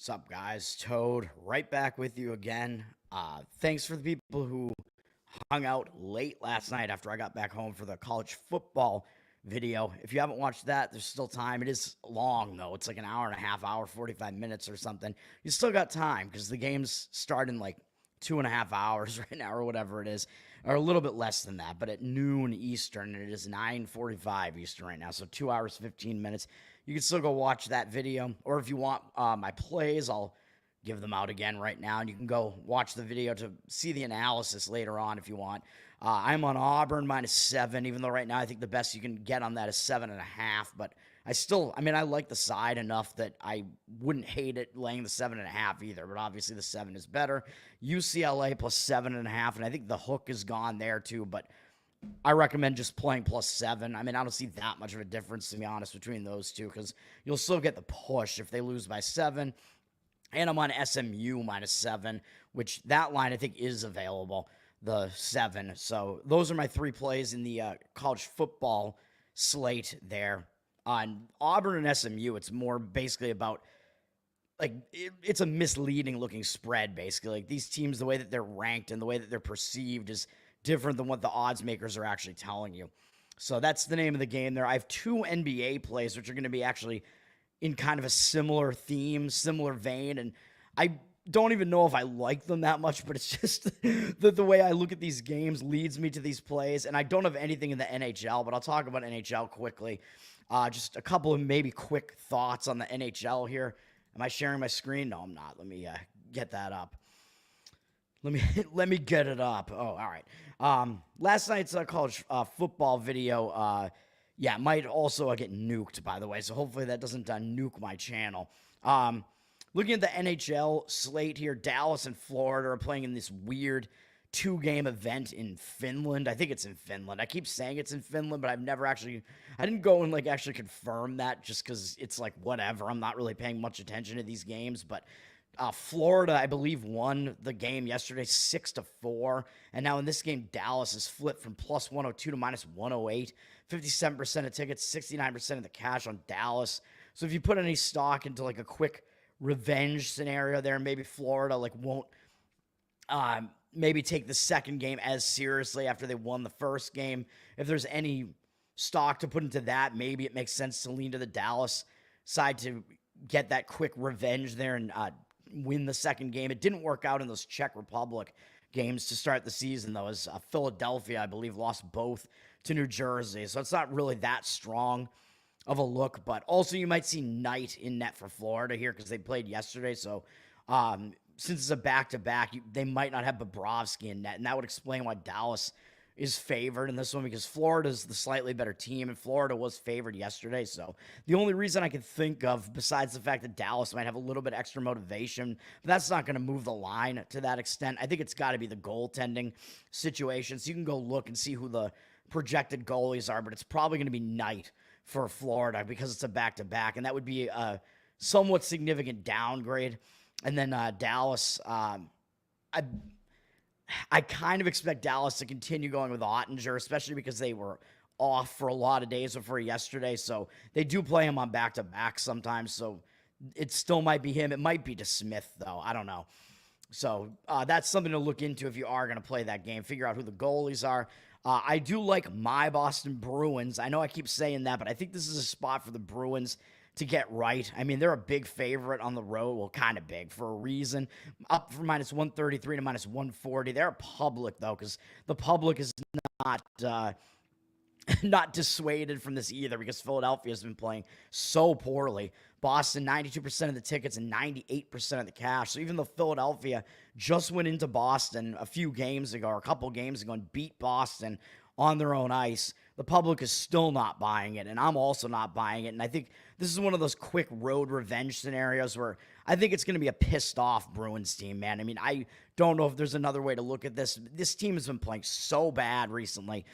Sup, guys? Toad, right back with you again. Thanks for the people who hung out late last night after I got back home for the college football video. If you haven't watched that, there's still time. It is long, though. It's like an hour and a half, hour, 45 minutes or something. You still got time because the games start in like 2.5 hours right now or whatever it is, or a little bit less than that, but at noon Eastern, and it is 9:45 Eastern right now, so 2 hours, 15 minutes. You can still go watch that video, or if you want my plays, I'll give them out again right now, and you can go watch the video to see the analysis later on if you want. I'm on Auburn -7, even though right now I think the best you can get on that is 7.5, but I like the side enough that I wouldn't hate it laying the 7.5 either, but obviously the 7 is better. UCLA plus 7.5, and I think the hook is gone there too, but I recommend just playing +7. I don't see that much of a difference, to be honest, between those two, because you'll still get the push if they lose by 7. And I'm on SMU -7, which that line I think is available, the 7. So those are my three plays in the college football slate there. On Auburn and SMU, it's more basically about, like, it's a misleading looking spread, basically. Like, these teams, the way that they're ranked and the way that they're perceived is different than what the odds makers are actually telling you. So that's the name of the game there. I have two NBA plays, which are going to be actually in kind of a similar theme, similar vein, and I don't even know if I like them that much, but it's just the way I look at these games leads me to these plays, and I don't have anything in the NHL, but I'll talk about NHL quickly. Just a couple of maybe quick thoughts on the NHL here. Am I sharing my screen? No, I'm not. Let me get that up. Let me get it up. Oh, all right. Last night's college football video, might also get nuked, by the way, so hopefully that doesn't nuke my channel. Looking at the NHL slate here, Dallas and Florida are playing in this weird 2-game event in Finland. I think it's in Finland. I keep saying it's in Finland, but I didn't go and actually confirm that, just because it's like whatever. I'm not really paying much attention to these games, but Florida, I believe, won the game yesterday 6-4, and now in this game, Dallas has flipped from +102 to -108. 57% of tickets, 69% of the cash on Dallas. So if you put any stock into like a quick revenge scenario there, maybe Florida won't maybe take the second game as seriously after they won the first game. If there's any stock to put into that, maybe it makes sense to lean to the Dallas side to get that quick revenge there and win the second game. It didn't work out in those Czech Republic games to start the season, though, as Philadelphia, I believe, lost both to New Jersey. So it's not really that strong of a look, but also you might see Knight in net for Florida here because they played yesterday. So since it's a back-to-back, they might not have Bobrovsky in net, and that would explain why Dallas is favored in this one, because Florida's the slightly better team, and Florida was favored yesterday. So the only reason I can think of, besides the fact that Dallas might have a little bit extra motivation, but that's not going to move the line to that extent. I think it's got to be the goaltending situation. So you can go look and see who the projected goalies are, but it's probably going to be Knight for Florida because it's a back-to-back, and that would be a somewhat significant downgrade. And then Dallas, I kind of expect Dallas to continue going with Ottinger, especially because they were off for a lot of days before yesterday. So they do play him on back-to-back sometimes. So it still might be him. It might be DeSmith, though. I don't know. So that's something to look into if you are going to play that game. Figure out who the goalies are. I do like my Boston Bruins. I know I keep saying that, but I think this is a spot for the Bruins to get right. They're a big favorite on the road. Well, kind of big for a reason. Up from -133 to -140. They're public, though, because the public is not dissuaded from this either, because Philadelphia has been playing so poorly. Boston, 92% of the tickets and 98% of the cash. So even though Philadelphia just went into Boston a couple games ago, and beat Boston on their own ice, the public is still not buying it, and I'm also not buying it. And I think this is one of those quick road revenge scenarios where I think it's going to be a pissed-off Bruins team, man. I don't know if there's another way to look at this. This team has been playing so bad recently.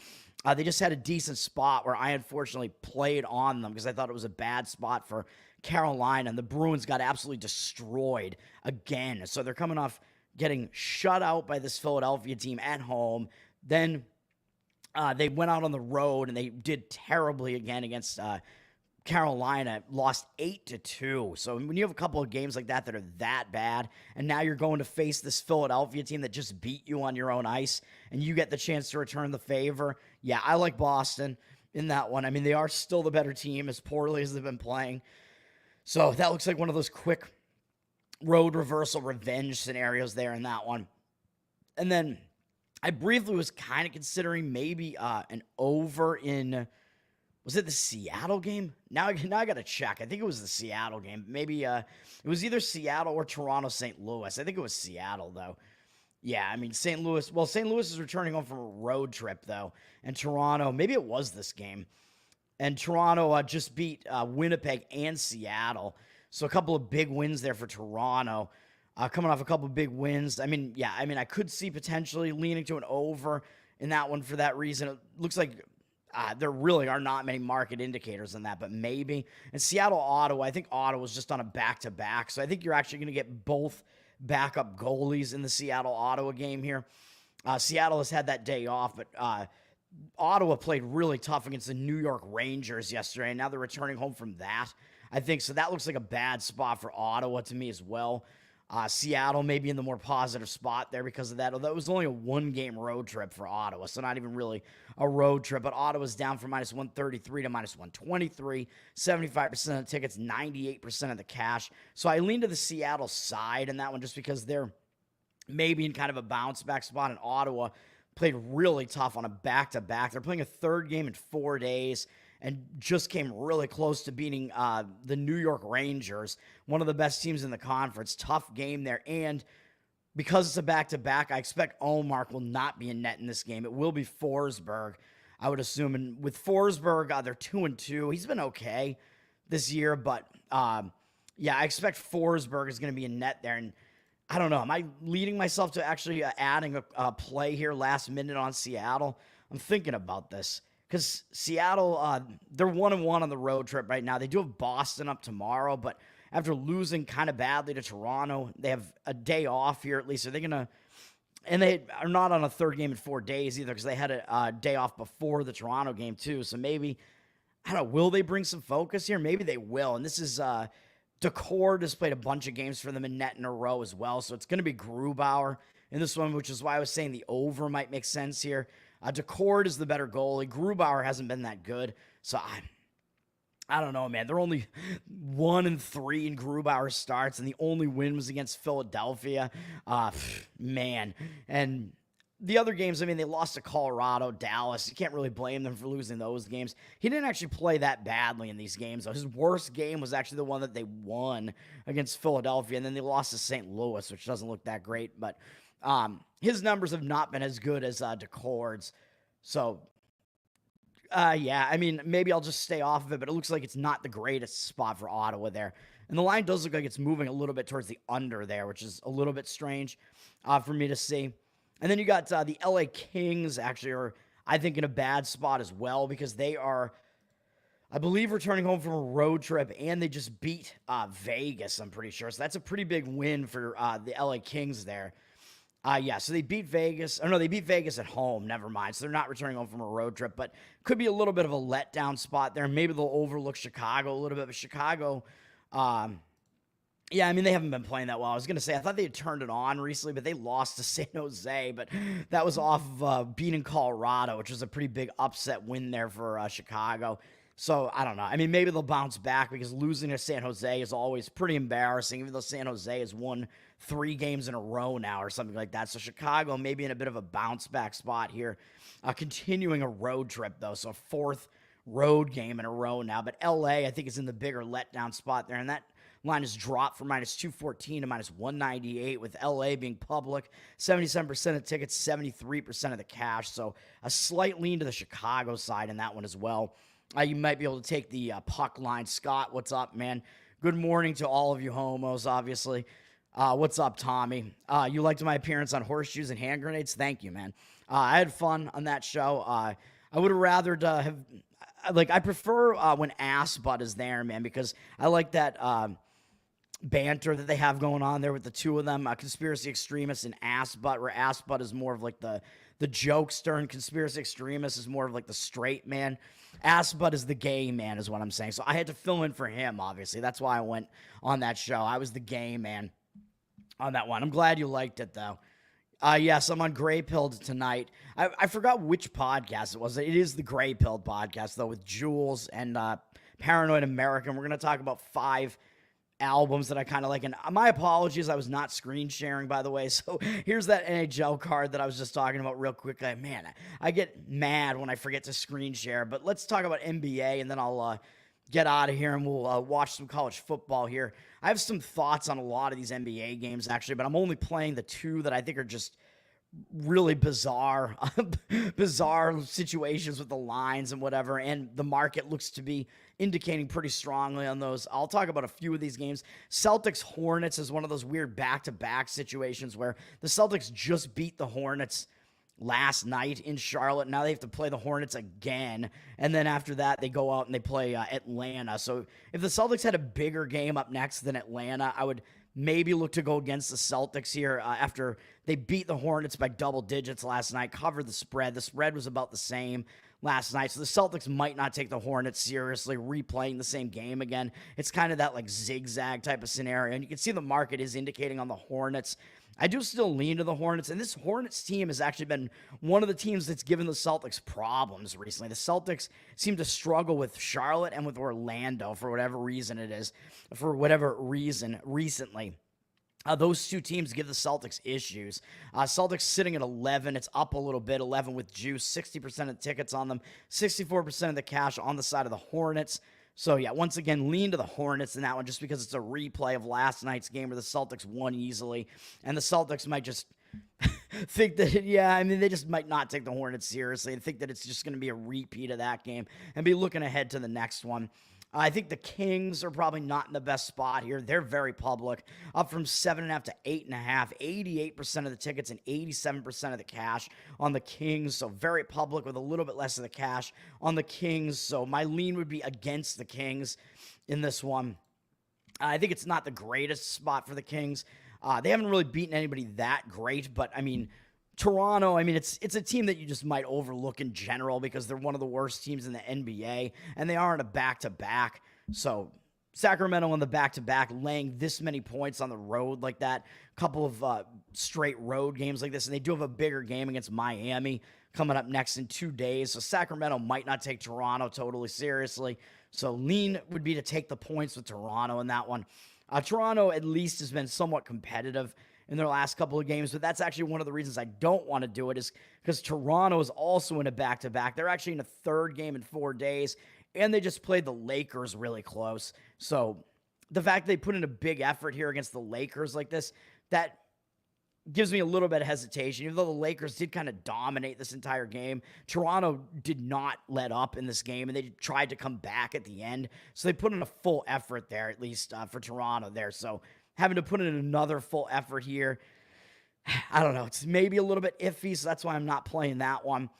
They just had a decent spot where I unfortunately played on them because I thought it was a bad spot for Carolina, and the Bruins got absolutely destroyed again. So they're coming off getting shut out by this Philadelphia team at home. Then they went out on the road, and they did terribly again against Carolina lost 8-2. So when you have a couple of games like that are that bad, and now you're going to face this Philadelphia team that just beat you on your own ice, and you get the chance to return the favor, yeah, I like Boston in that one. I mean, they are still the better team as poorly as they've been playing. So that looks like one of those quick road reversal revenge scenarios there in that one. And then I briefly was kind of considering maybe an over in, was it the Seattle game? Now I got to check. I think it was the Seattle game. Maybe it was either Seattle or Toronto St. Louis. I think it was Seattle, though. Yeah, I mean, St. Louis. Well, St. Louis is returning home from a road trip, though. And Toronto, maybe it was this game. And Toronto just beat Winnipeg and Seattle. So a couple of big wins there for Toronto. Coming off a couple of big wins. I mean, yeah, I could see potentially leaning to an over in that one for that reason. It looks like there really are not many market indicators in that, but maybe. And Seattle, Ottawa, I think Ottawa's just on a back-to-back. So I think you're actually going to get both backup goalies in the Seattle-Ottawa game here. Seattle has had that day off, but Ottawa played really tough against the New York Rangers yesterday, and now they're returning home from that. I think so. That looks like a bad spot for Ottawa to me as well. Seattle maybe in the more positive spot there because of that, although it was only a one-game road trip for Ottawa, so not even really a road trip, but Ottawa's down from minus 133 to minus 123, 75% of the tickets, 98% of the cash. So I lean to the Seattle side in that one just because they're maybe in kind of a bounce-back spot, and Ottawa played really tough on a back-to-back. They're playing a third game in 4 days and just came really close to beating the New York Rangers, one of the best teams in the conference. Tough game there, and because it's a back-to-back, I expect Ullmark will not be in net in this game. It will be Forsberg, I would assume. And with Forsberg, they're 2-2. He's been okay this year, but yeah, I expect Forsberg is going to be in net there. And I don't know, am I leading myself to actually adding a play here last minute on Seattle? I'm thinking about this. Because Seattle, they're 1-1 on the road trip right now. They do have Boston up tomorrow, but after losing kind of badly to Toronto, they have a day off here at least. Are they going to, and they are not on a third game in 4 days either because they had a day off before the Toronto game too. So maybe, I don't know, will they bring some focus here? Maybe they will. And this is, Decord has played a bunch of games for them in net in a row as well. So it's going to be Grubauer in this one, which is why I was saying the over might make sense here. Decord is the better goalie. Grubauer hasn't been that good. So I don't know, man. They're only 1-3 in Grubauer starts, and the only win was against Philadelphia. Man. And the other games, I mean, they lost to Colorado, Dallas. You can't really blame them for losing those games. He didn't actually play that badly in these games, though. His worst game was actually the one that they won against Philadelphia, and then they lost to St. Louis, which doesn't look that great. But his numbers have not been as good as Decord's. So, yeah, I mean, maybe I'll just stay off of it, but it looks like it's not the greatest spot for Ottawa there. And the line does look like it's moving a little bit towards the under there, which is a little bit strange for me to see. And then you got the LA Kings actually are, I think, in a bad spot as well because they are, I believe, returning home from a road trip, and they just beat Vegas, I'm pretty sure. So that's a pretty big win for the LA Kings there. Yeah, so they beat Vegas. Oh, no, they beat Vegas at home. Never mind. So they're not returning home from a road trip, but could be a little bit of a letdown spot there. Maybe they'll overlook Chicago a little bit, but Chicago, yeah, I mean, they haven't been playing that well. I was going to say, I thought they had turned it on recently, but they lost to San Jose, but that was off of beating Colorado, which was a pretty big upset win there for Chicago. So, I don't know. I mean, maybe they'll bounce back because losing to San Jose is always pretty embarrassing, even though San Jose has won 3 games in a row now or something like that. So, Chicago maybe in a bit of a bounce-back spot here. Continuing a road trip, though, so 4th road game in a row now. But L.A., I think, is in the bigger letdown spot there, and that line has dropped from minus 214 to minus 198, with LA being public, 77% of tickets, 73% of the cash. So a slight lean to the Chicago side in that one as well. You might be able to take the puck line. Scott, what's up, man? Good morning to all of you homos, obviously. What's up, Tommy? You liked my appearance on Horseshoes and Hand Grenades? Thank you, man. I had fun on that show. I would have rather have, like, I prefer when Ass Butt is there, man, because I like that banter that they have going on there with the two of them, Conspiracy Extremists and Ass Butt, where Ass Butt is more of like the the jokester and conspiracy extremist is more of like the straight man. Ass Bud is the gay man, is what I'm saying. So I had to fill in for him, obviously. That's why I went on that show. I was the gay man on that one. I'm glad you liked it, though. Yes, I'm on Gray Pilled tonight. I forgot which podcast it was. It is the Gray Pilled podcast, though, with Jules and Paranoid American. We're going to talk about 5 albums that I kind of like. And my apologies, I was not screen sharing, by the way. So here's that NHL card that I was just talking about real quick. Man, I get mad when I forget to screen share. But let's talk about NBA, and then I'll get out of here, and we'll watch some college football here. I have some thoughts on a lot of these NBA games, actually, but I'm only playing the 2 that I think are just really bizarre situations with the lines and whatever, and the market looks to be indicating pretty strongly on those. I'll talk about a few of these games. Celtics Hornets is one of those weird back-to-back situations where the Celtics just beat the Hornets last night in Charlotte. Now they have to play the Hornets again, and then after that they go out and they play Atlanta. So if the Celtics had a bigger game up next than Atlanta, I would maybe look to go against the Celtics here after they beat the Hornets by double digits last night, covered the spread. The spread was about the same last night, so the Celtics might not take the Hornets seriously, replaying the same game again. It's kind of that like zigzag type of scenario, and you can see the market is indicating on the Hornets. I do still lean to the Hornets, and this Hornets team has actually been one of the teams that's given the Celtics problems recently. The Celtics seem to struggle with Charlotte and with Orlando for whatever reason it is, recently. Those 2 teams give the Celtics issues. Celtics sitting at 11. It's up a little bit, 11 with juice, 60% of the tickets on them, 64% of the cash on the side of the Hornets. So, yeah, once again, lean to the Hornets in that one just because it's a replay of last night's game where the Celtics won easily. And the Celtics might just think that, they just might not take the Hornets seriously and think that it's just going to be a repeat of that game and be looking ahead to the next one. I think the Kings are probably not in the best spot here. They're very public, up from 7.5 to 8.5, 88% of the tickets and 87% of the cash on the Kings. So very public with a little bit less of the cash on the Kings. So my lean would be against the Kings in this one. I think it's not the greatest spot for the Kings. They haven't really beaten anybody that great, but Toronto, it's a team that you just might overlook in general because they're one of the worst teams in the NBA, and they are in a back-to-back. So Sacramento on the back-to-back, laying this many points on the road like that, a couple of straight road games like this, and they do have a bigger game against Miami coming up next in 2 days. So Sacramento might not take Toronto totally seriously. So lean would be to take the points with Toronto in that one. Toronto at least has been somewhat competitive in their last couple of games, but that's actually one of the reasons I don't want to do it is because Toronto is also in a back-to-back. They're actually in a 3rd game in 4 days, and they just played the Lakers really close. So the fact they put in a big effort here against the Lakers like this, that gives me a little bit of hesitation. Even though the Lakers did kind of dominate this entire game, Toronto did not let up in this game, and they tried to come back at the end. So they put in a full effort there, at least for Toronto there. So having to put in another full effort here, I don't know. It's maybe a little bit iffy, so that's why I'm not playing that one.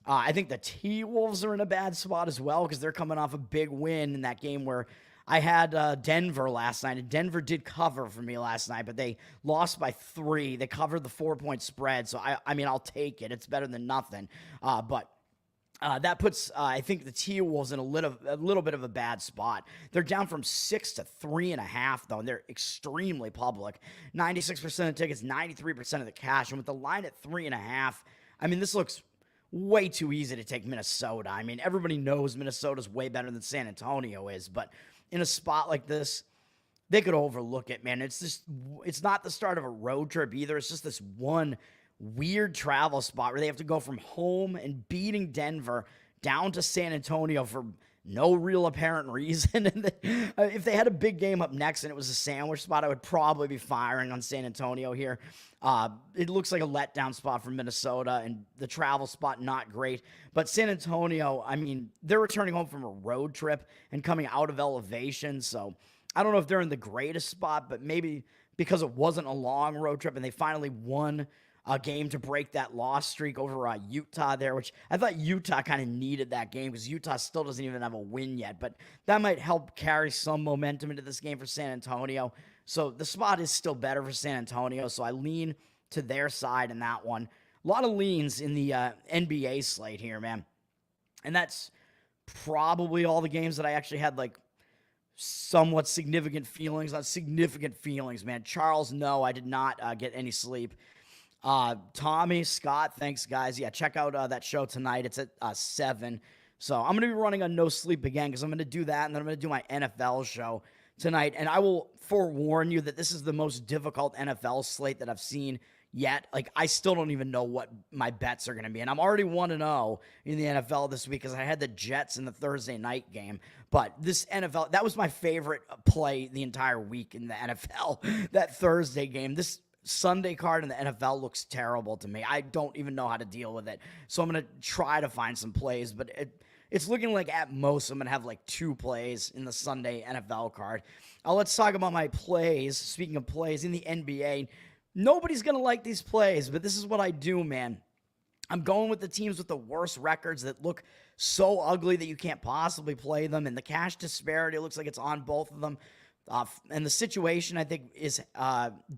I think the T-Wolves are in a bad spot as well because they're coming off a big win in that game where I had Denver last night, and Denver did cover for me last night, but they lost by 3. They covered the 4-point spread, so I'll take it. It's better than nothing. But that puts, I think, the T-Wolves in a little bit of a bad spot. They're down from 6 to 3.5, though, and they're extremely public. 96% of the tickets, 93% of the cash, and with the line at 3.5, this looks way too easy to take Minnesota. Everybody knows Minnesota's way better than San Antonio is, but in a spot like this, they could overlook it, man. It's not the start of a road trip either. It's just this one weird travel spot where they have to go from home and beating Denver down to San Antonio for no real apparent reason. And then, if they had a big game up next and it was a sandwich spot, I would probably be firing on San Antonio here. It looks like a letdown spot for Minnesota, and the travel spot not great. But San Antonio, they're returning home from a road trip and coming out of elevation, so I don't know if they're in the greatest spot, but maybe because it wasn't a long road trip and they finally won a game to break that loss streak over Utah there, which I thought Utah kind of needed that game because Utah still doesn't even have a win yet, but that might help carry some momentum into this game for San Antonio. So the spot is still better for San Antonio, so I lean to their side in that one. a lot of leans in the NBA slate here, man. And that's probably all the games that I actually had like somewhat significant feelings. Not significant feelings, man. Charles, no, I did not get any sleep. Tommy, Scott, thanks, guys. Yeah, check out that show tonight. It's at 7. So I'm going to be running on no sleep again because I'm going to do that, and then I'm going to do my NFL show tonight. And I will forewarn you that this is the most difficult NFL slate that I've seen yet. Like, I still don't even know what my bets are going to be. And I'm already 1-0 in the NFL this week because I had the Jets in the Thursday night game. But this NFL, that was my favorite play the entire week in the NFL, that Thursday game. This Sunday card in the NFL looks terrible to me. I don't even know how to deal with it. So I'm going to try to find some plays, but it's looking like at most I'm going to have like 2 plays in the Sunday NFL card. Let's talk about my plays. Speaking of plays in the NBA, nobody's going to like these plays, but this is what I do, man. I'm going with the teams with the worst records that look so ugly that you can't possibly play them, and the cash disparity looks like it's on both of them. And the situation, I think, is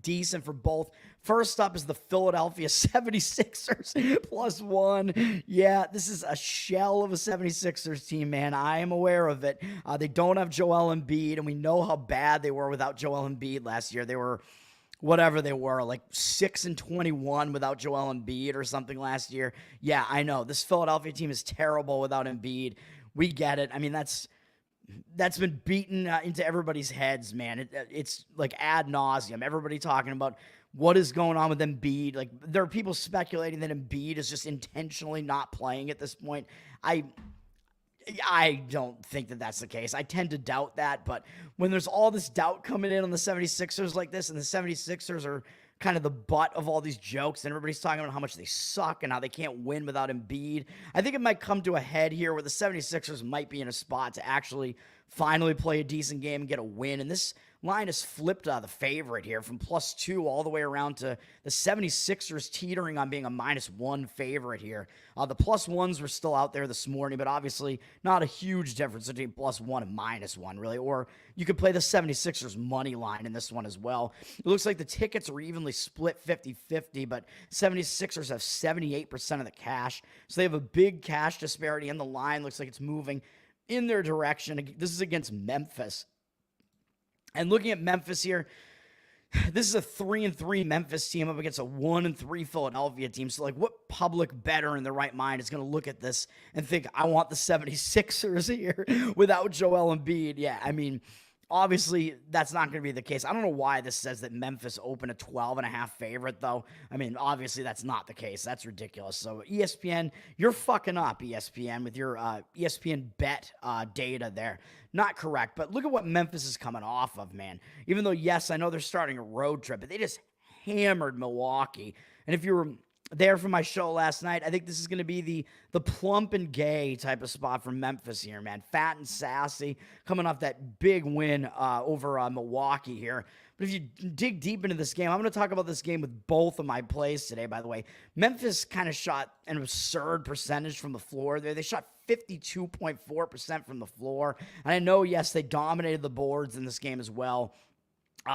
decent for both. First up is the Philadelphia 76ers +1. Yeah, this is a shell of a 76ers team, man. I am aware of it. They don't have Joel Embiid, and we know how bad they were without Joel Embiid last year. They were whatever they were, like 6-21 without Joel Embiid or something last year. Yeah, I know. This Philadelphia team is terrible without Embiid. We get it. I mean, that's been beaten into everybody's heads, man. It's like ad nauseum. Everybody talking about what is going on with Embiid. Like, there are people speculating that Embiid is just intentionally not playing at this point. I don't think that that's the case. I tend to doubt that, but when there's all this doubt coming in on the 76ers like this, and the 76ers are kind of the butt of all these jokes, and everybody's talking about how much they suck and how they can't win without Embiid, I think it might come to a head here where the 76ers might be in a spot to actually finally play a decent game and get a win. And this line is flipped the favorite here from +2 all the way around to the 76ers teetering on being a -1 favorite here. The +1s were still out there this morning, but obviously not a huge difference between +1 and -1, really. Or you could play the 76ers money line in this one as well. It looks like the tickets are evenly split 50-50, but 76ers have 78% of the cash. So they have a big cash disparity, and the line looks like it's moving in their direction. This is against Memphis. And looking at Memphis here, this is a 3-3 Memphis team up against a 1-3 Philadelphia team. So, like, what public bettor in their right mind is going to look at this and think, I want the 76ers here without Joel Embiid? Yeah, I mean, obviously, that's not going to be the case. I don't know why this says that Memphis opened a 12.5 favorite, though. I mean, obviously, that's not the case. That's ridiculous. So, ESPN, you're fucking up, ESPN, with your ESPN bet data there. Not correct, but look at what Memphis is coming off of, man. Even though, yes, I know they're starting a road trip, but they just hammered Milwaukee. And if you were there for my show last night, I think this is going to be the plump and gay type of spot for Memphis here, man. Fat and sassy, coming off that big win over Milwaukee here. But if you dig deep into this game, I'm going to talk about this game with both of my plays today, by the way. Memphis kind of shot an absurd percentage from the floor there. They shot 52.4% from the floor. And I know, yes, they dominated the boards in this game as well.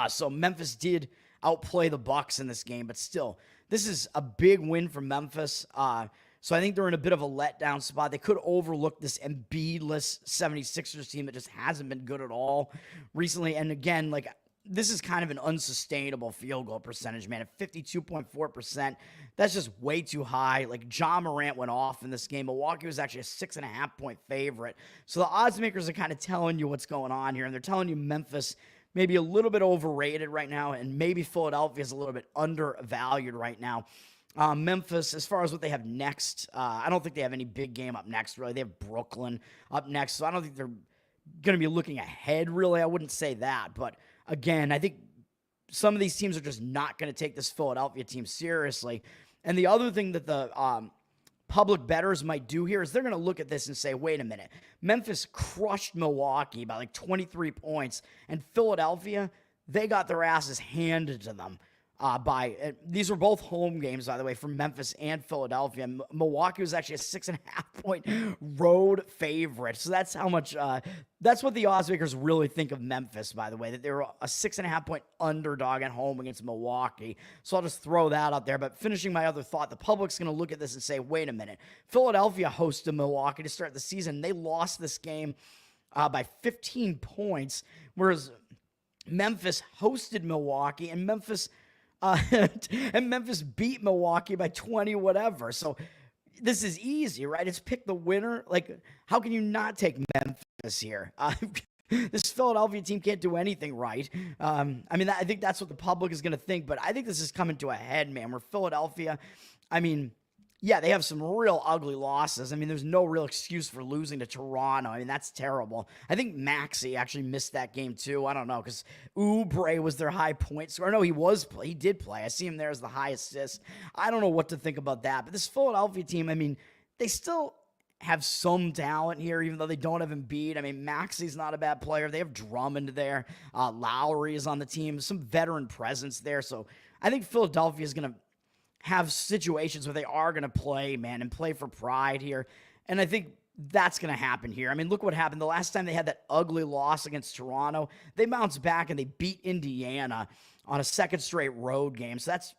So Memphis did outplay the Bucks in this game, but still, this is a big win for Memphis. So I think they're in a bit of a letdown spot. They could overlook this Embiid-less 76ers team that just hasn't been good at all recently. And again, like, this is kind of an unsustainable field goal percentage, man. At 52.4%, that's just way too high. Like, Ja Morant went off in this game. Milwaukee was actually a 6.5-point favorite. So the odds makers are kind of telling you what's going on here, and they're telling you Memphis maybe a little bit overrated right now, and maybe Philadelphia is a little bit undervalued right now. Memphis, as far as what they have next, I don't think they have any big game up next, really. They have Brooklyn up next, so I don't think they're going to be looking ahead, really. I wouldn't say that, but again, I think some of these teams are just not going to take this Philadelphia team seriously. And the other thing that the public bettors might do here is they're going to look at this and say, wait a minute, Memphis crushed Milwaukee by like 23 points, and Philadelphia, they got their asses handed to them. these were both home games, by the way, for Memphis and Philadelphia. Milwaukee was actually a 6.5-point road favorite. So that's how much, that's what the odds makers really think of Memphis, by the way, that they were a 6.5-point underdog at home against Milwaukee. So I'll just throw that out there. But finishing my other thought, the public's going to look at this and say, wait a minute, Philadelphia hosted Milwaukee to start the season. They lost this game by 15 points, whereas Memphis hosted Milwaukee, and Memphis beat Milwaukee by 20 whatever. So this is easy, right? It's pick the winner. Like, how can you not take Memphis here? This Philadelphia team can't do anything right. I think that's what the public is going to think, but I think this is coming to a head, man, where Philadelphia, yeah, they have some real ugly losses. There's no real excuse for losing to Toronto. That's terrible. I think Maxey actually missed that game too. I don't know, because Oubre was their high point scorer. No, he did play. I see him there as the high assist. I don't know what to think about that. But this Philadelphia team, they still have some talent here, even though they don't have Embiid. Maxey's not a bad player. They have Drummond there. Lowry is on the team. Some veteran presence there. So I think Philadelphia is going to have situations where they are going to play, man, and play for pride here. And I think that's going to happen here. Look what happened. The last time they had that ugly loss against Toronto, they bounced back and they beat Indiana on a second straight road game. So that's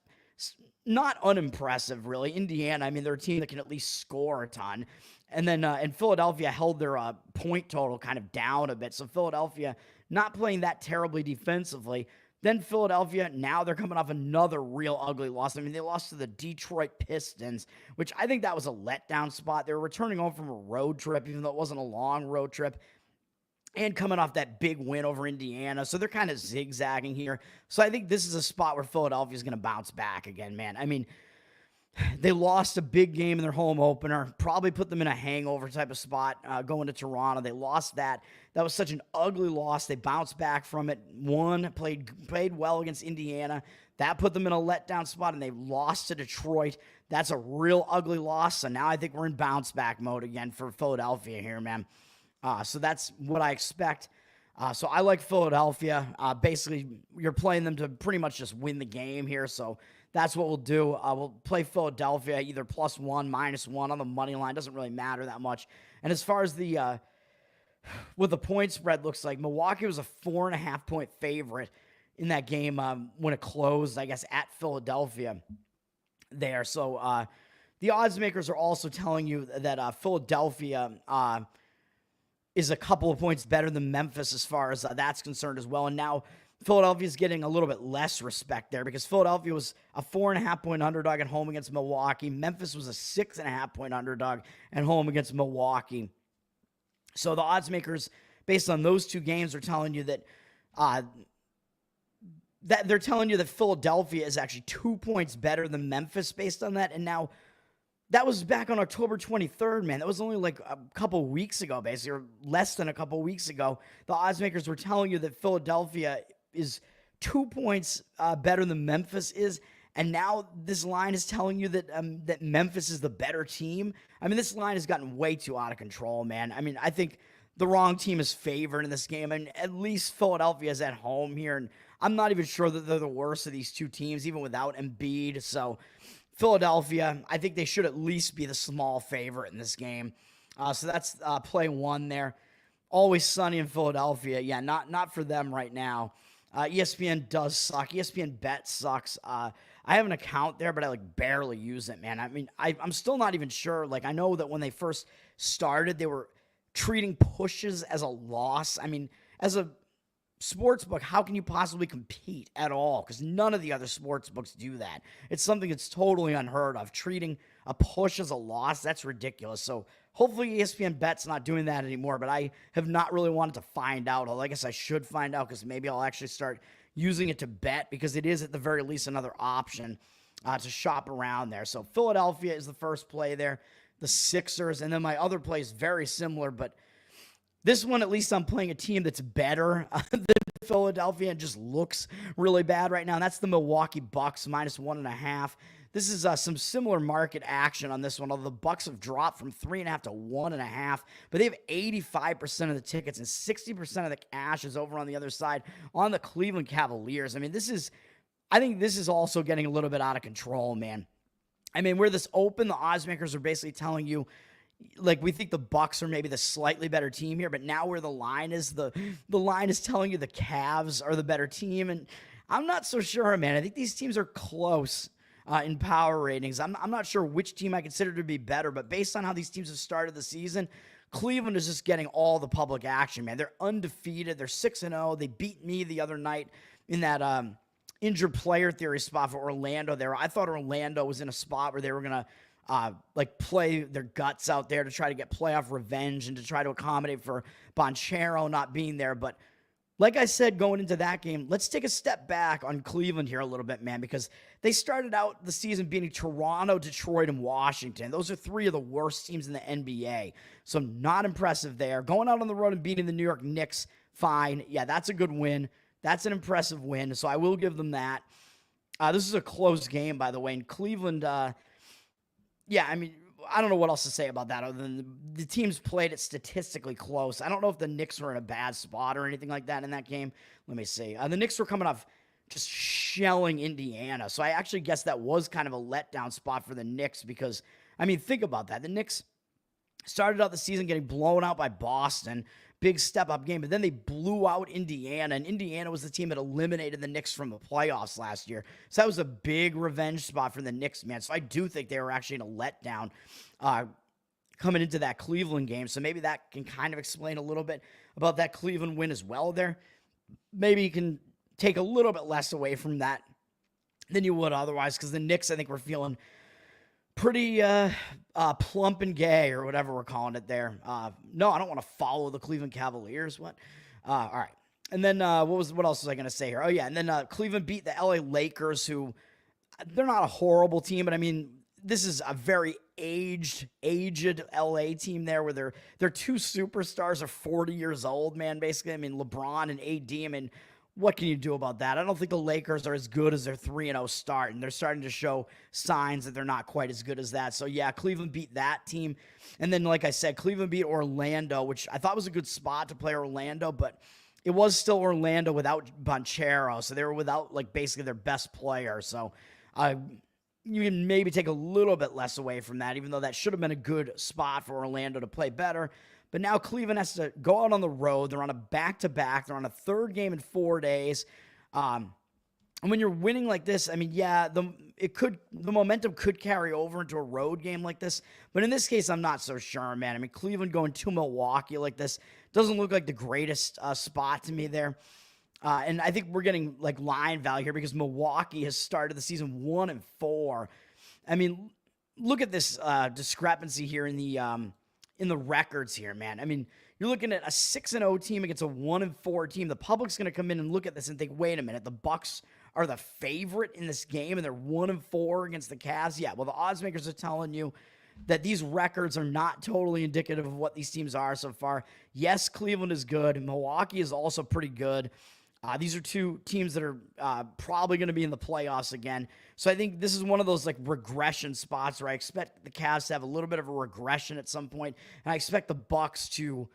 not unimpressive, really. Indiana, they're a team that can at least score a ton. And then and Philadelphia held their point total kind of down a bit. So Philadelphia not playing that terribly defensively. Then Philadelphia, now they're coming off another real ugly loss. They lost to the Detroit Pistons, which I think that was a letdown spot. They were returning home from a road trip, even though it wasn't a long road trip, and coming off that big win over Indiana. So they're kind of zigzagging here. So I think this is a spot where Philadelphia is going to bounce back again, man. They lost a big game in their home opener, probably put them in a hangover type of spot going to Toronto. They lost that. That was such an ugly loss. They bounced back from it, played well against Indiana. That put them in a letdown spot, and they lost to Detroit. That's a real ugly loss. So now I think we're in bounce back mode again for Philadelphia here, man. So that's what I expect. So I like Philadelphia. Basically, you're playing them to pretty much just win the game here. So that's what we'll do. We'll play Philadelphia either +1, -1 on the money line. Doesn't really matter that much. And as far as the what the point spread looks like, Milwaukee was a 4.5-point favorite in that game when it closed, I guess, at Philadelphia there. So the odds makers are also telling you that Philadelphia is a couple of points better than Memphis as far as that's concerned as well. And now Philadelphia is getting a little bit less respect there because Philadelphia was a 4.5-point underdog at home against Milwaukee. Memphis was a 6.5-point underdog at home against Milwaukee. So the odds makers, based on those two games, are telling you that they're telling you that Philadelphia is actually 2 points better than Memphis based on that. And now that was back on October 23rd, man. That was only like a couple weeks ago, basically, or less than a couple weeks ago. The odds makers were telling you that Philadelphia is 2 points better than Memphis is. And now this line is telling you that that Memphis is the better team. This line has gotten way too out of control, man. I think the wrong team is favored in this game, and at least Philadelphia is at home here. And I'm not even sure that they're the worst of these two teams, even without Embiid. So Philadelphia, I think they should at least be the small favorite in this game. So that's play one there. Always sunny in Philadelphia. Yeah, not for them right now. ESPN does suck. ESPN Bet sucks. I have an account there, but I barely use it, man. I'm still not even sure. I know that when they first started, they were treating pushes as a loss. As a sports book, how can you possibly compete at all? Because none of the other sports books do that. It's something that's totally unheard of. Treating a push as a loss, that's ridiculous. So hopefully ESPN Bet's not doing that anymore, but I have not really wanted to find out. Although I guess I should find out because maybe I'll actually start using it to bet because it is at the very least another option to shop around there. So Philadelphia is the first play there, the Sixers, and then my other play is very similar, but this one, at least I'm playing a team that's better than Philadelphia and just looks really bad right now. And that's the Milwaukee Bucks, -1.5. This is some similar market action on this one, although the Bucks have dropped from 3.5 to 1.5, but they have 85% of the tickets and 60% of the cash is over on the other side on the Cleveland Cavaliers. This is I think this is also getting a little bit out of control, man. I mean, where this open, the odds makers are basically telling you, like, we think the Bucks are maybe the slightly better team here, but now where the line is, the line is telling you the Cavs are the better team, and I'm not so sure, man. I think these teams are close in power ratings. I'm not sure which team I consider to be better, but based on how these teams have started the season, Cleveland is just getting all the public action, man. They're undefeated. They're 6-0. They beat me the other night in that injured player theory spot for Orlando there. I thought Orlando was in a spot where they were going to play their guts out there to try to get playoff revenge and to try to accommodate for Bonchero not being there. But like I said, going into that game, let's take a step back on Cleveland here a little bit, man, because they started out the season beating Toronto, Detroit, and Washington. Those are three of the worst teams in the NBA. So not impressive there. Going out on the road and beating the New York Knicks, fine. Yeah, that's a good win. That's an impressive win, so I will give them that. This is a close game, by the way, in Cleveland. Yeah, I mean, I don't know what else to say about that other than the teams played it statistically close. I don't know if the Knicks were in a bad spot or anything like that in that game. Let me see. The Knicks were coming off just shelling Indiana, so I actually guess that was kind of a letdown spot for the Knicks because, I mean, think about that. The Knicks started out the season getting blown out by Boston. Big step-up game, but then they blew out Indiana, and Indiana was the team that eliminated the Knicks from the playoffs last year. So that was a big revenge spot for the Knicks, man. So I do think they were actually in a letdown coming into that Cleveland game. So maybe that can kind of explain a little bit about that Cleveland win as well there. Maybe you can take a little bit less away from that than you would otherwise, because the Knicks, I think, were feeling pretty plump and gay or whatever we're calling it there. No, I don't want to follow the Cleveland Cavaliers. What? All right. And then what else was I going to say here? Oh, yeah. And then Cleveland beat the LA Lakers, who they're not a horrible team, but I mean, this is a very aged LA team there where their two superstars are 40 years old, man, basically. I mean, LeBron and AD, I mean, what can you do about that? I don't think the Lakers are as good as their 3-0 start, and they're starting to show signs that they're not quite as good as that. So, yeah, Cleveland beat that team. And then, like I said, Cleveland beat Orlando, which I thought was a good spot to play Orlando, but it was still Orlando without Bonchero, so they were without, like, basically their best player. So, you can maybe take a little bit less away from that, even though that should have been a good spot for Orlando to play better. But now Cleveland has to go out on the road. They're on a back-to-back. They're on a third game in 4 days. And when you're winning like this, I mean, yeah, the momentum could carry over into a road game like this. But in this case, I'm not so sure, man. I mean, Cleveland going to Milwaukee like this doesn't look like the greatest spot to me there. And I think we're getting, like, line value here because Milwaukee has started the season 1-4. I mean, look at this discrepancy here in the records here, man. I mean, you're looking at a 6-0 team against a 1-4 team. The public's going to come in and look at this and think, wait a minute, the Bucks are the favorite in this game and they're 1-4 against the Cavs? Yeah, well, the odds makers are telling you that these records are not totally indicative of what these teams are so far. Yes, Cleveland is good. Milwaukee is also pretty good. These are two teams that are probably going to be in the playoffs again. So I think this is one of those, like, regression spots where I expect the Cavs to have a little bit of a regression at some point, and I expect the Bucks to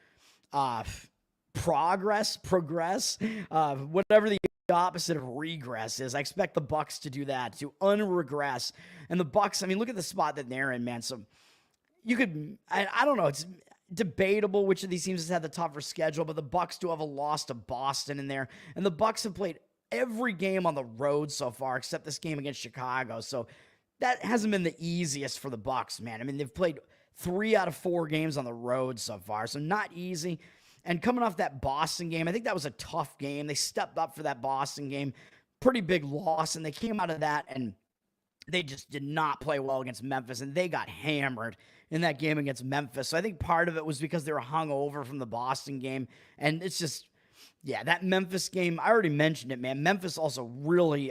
progress, whatever the opposite of regress is. I expect the Bucks to do that, to unregress. And the Bucks, I mean, look at the spot that they're in, man. So you could, I don't know, it's debatable which of these teams has had the tougher schedule, but the Bucks do have a loss to Boston in there, and the Bucks have played every game on the road so far except this game against Chicago. So that hasn't been the easiest for the Bucks, man. I mean, they've played 3 out of 4 games on the road so far, so not easy. And coming off that Boston game, I think that was a tough game. They stepped up for that Boston game. Pretty big loss, and they came out of that and they just did not play well against Memphis, and they got hammered in that game against Memphis. So I think part of it was because they were hungover from the Boston game, and it's just, yeah, that Memphis game, I already mentioned it, man. Memphis also really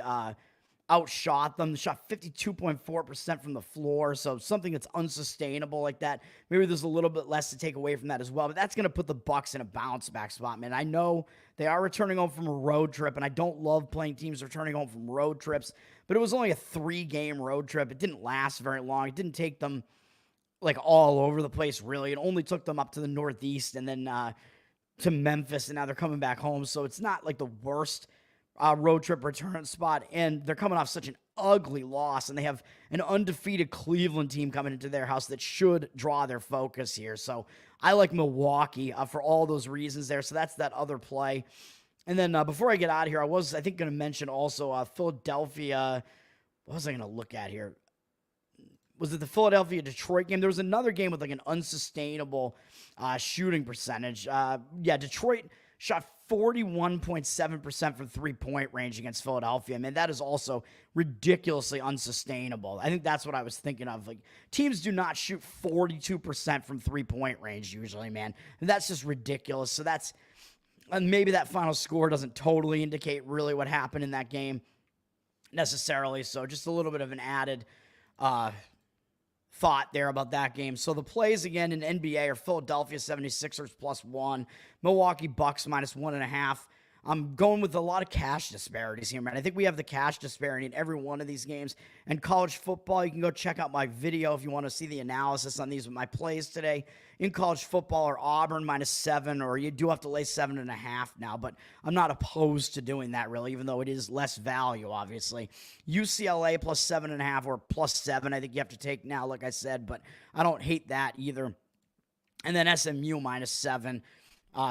outshot them. They shot 52.4% from the floor, so something that's unsustainable like that. Maybe there's a little bit less to take away from that as well, but that's going to put the Bucks in a bounce-back spot, man. I know they are returning home from a road trip, and I don't love playing teams returning home from road trips, but it was only a 3-game road trip. It didn't last very long. It didn't take them, like, all over the place, really. It only took them up to the Northeast and then to Memphis, and now they're coming back home, so it's not, like, the worst road trip return spot, and they're coming off such an ugly loss, and they have an undefeated Cleveland team coming into their house that should draw their focus here. So I like Milwaukee for all those reasons there. So that's that other play. And then before I get out of here, I think, going to mention also Philadelphia. What was I going to look at here? Was it the Philadelphia-Detroit game? There was another game with like an unsustainable shooting percentage. Detroit shot 41.7% from three-point range against Philadelphia. I mean, that is also ridiculously unsustainable. I think that's what I was thinking of. Like, teams do not shoot 42% from three-point range usually, man. And that's just ridiculous. So and maybe that final score doesn't totally indicate really what happened in that game necessarily. So just a little bit of an added thought there about that game. So the plays again in NBA are Philadelphia 76ers +1, Milwaukee Bucks -1.5. I'm going with a lot of cash disparities here, man. I think we have the cash disparity in every one of these games. And college football, you can go check out my video if you want to see the analysis on these with my plays today. In college football, or Auburn -7, or you do have to lay 7.5 now, but I'm not opposed to doing that really, even though it is less value, obviously. UCLA +7.5 or +7, I think you have to take now, like I said, but I don't hate that either. And then SMU -7.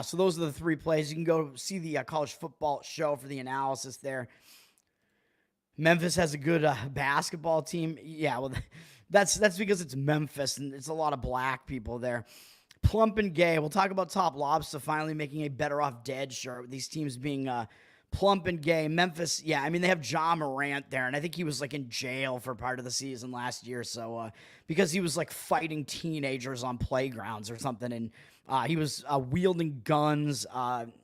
So those are the three plays. You can go see the college football show for the analysis there. Memphis has a good basketball team. Yeah, well, that's because it's Memphis, and it's a lot of black people there. Plump and Gay. We'll talk about Top Lobster finally making a Better Off Dead shirt with these teams being Plump and Gay. Memphis, yeah, I mean, they have Ja Morant there, and I think he was like in jail for part of the season last year, so because he was like fighting teenagers on playgrounds or something, and he was wielding guns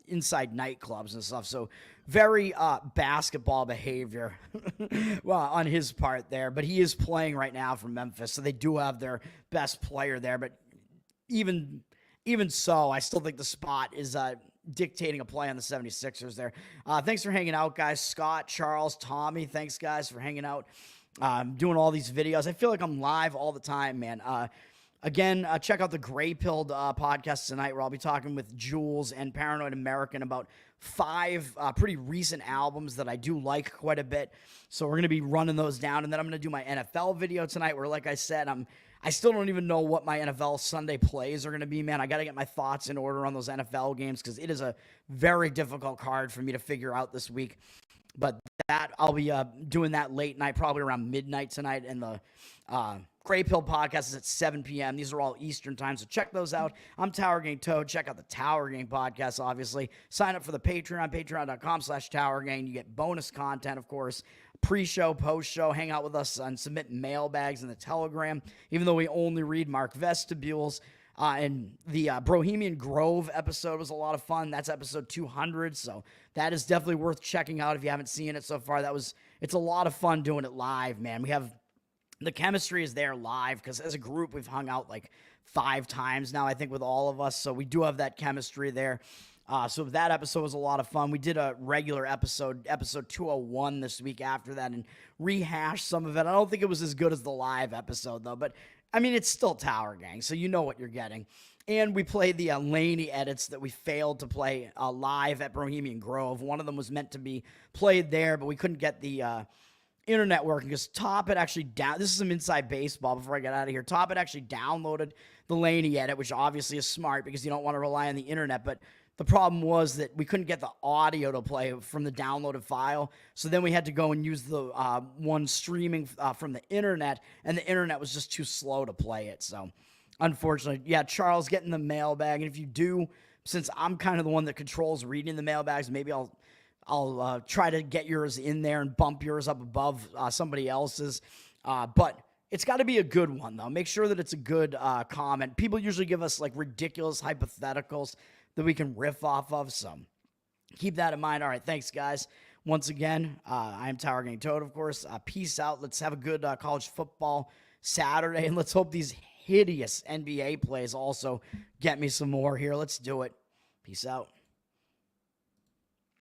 inside nightclubs and stuff. So very basketball behavior well, on his part there. But he is playing right now for Memphis, so they do have their best player there. But even so, I still think the spot is dictating a play on the 76ers there. Thanks for hanging out, guys. Scott, Charles, Tommy, thanks, guys, for hanging out. Doing all these videos. I feel like I'm live all the time, man. Again, check out the Gray Pilled podcast tonight, where I'll be talking with Jules and Paranoid American about 5 pretty recent albums that I do like quite a bit. So we're going to be running those down. And then I'm going to do my NFL video tonight, where, like I said, I still don't even know what my NFL Sunday plays are going to be, man. I got to get my thoughts in order on those NFL games, because it is a very difficult card for me to figure out this week. But that I'll be doing that late night, probably around midnight tonight. And the Gray Pill podcast is at 7 p.m. These are all Eastern time, so check those out. I'm Tower Gang Toad. Check out the Tower Gang podcast, obviously. Sign up for the Patreon, patreon.com/Tower Gang. You get bonus content, of course, pre-show, post-show. Hang out with us and submit mailbags in the Telegram, even though we only read Mark Vestibules. And the Bohemian Grove episode was a lot of fun. That's episode 200, so that is definitely worth checking out if you haven't seen it so far. It's a lot of fun doing it live, man. The chemistry is there live, because as a group, we've hung out like 5 times now, I think, with all of us, so we do have that chemistry there. So that episode was a lot of fun. We did a regular episode 201 this week after that, and rehashed some of it. I don't think it was as good as the live episode, though, but I mean, it's still Tower Gang, so you know what you're getting. And we played the Laney edits that we failed to play live at Bohemian Grove. One of them was meant to be played there, but we couldn't get the internet working, because Top had actually this is some inside baseball before I got out of here. Top had actually downloaded the Laney edit, which obviously is smart because you don't want to rely on the internet, but the problem was that we couldn't get the audio to play from the downloaded file, so then we had to go and use the one streaming from the internet, and the internet was just too slow to play it. So unfortunately, yeah, Charles, get in the mailbag, and if you do, since I'm kind of the one that controls reading the mailbags, maybe I'll try to get yours in there and bump yours up above somebody else's. But it's got to be a good one, though. Make sure that it's a good comment. People usually give us like ridiculous hypotheticals that we can riff off of, so keep that in mind. All right, thanks, guys. Once again, I am Tower Gang Toad, of course. Peace out. Let's have a good college football Saturday, and let's hope these hideous NBA plays also get me some more here. Let's do it. Peace out.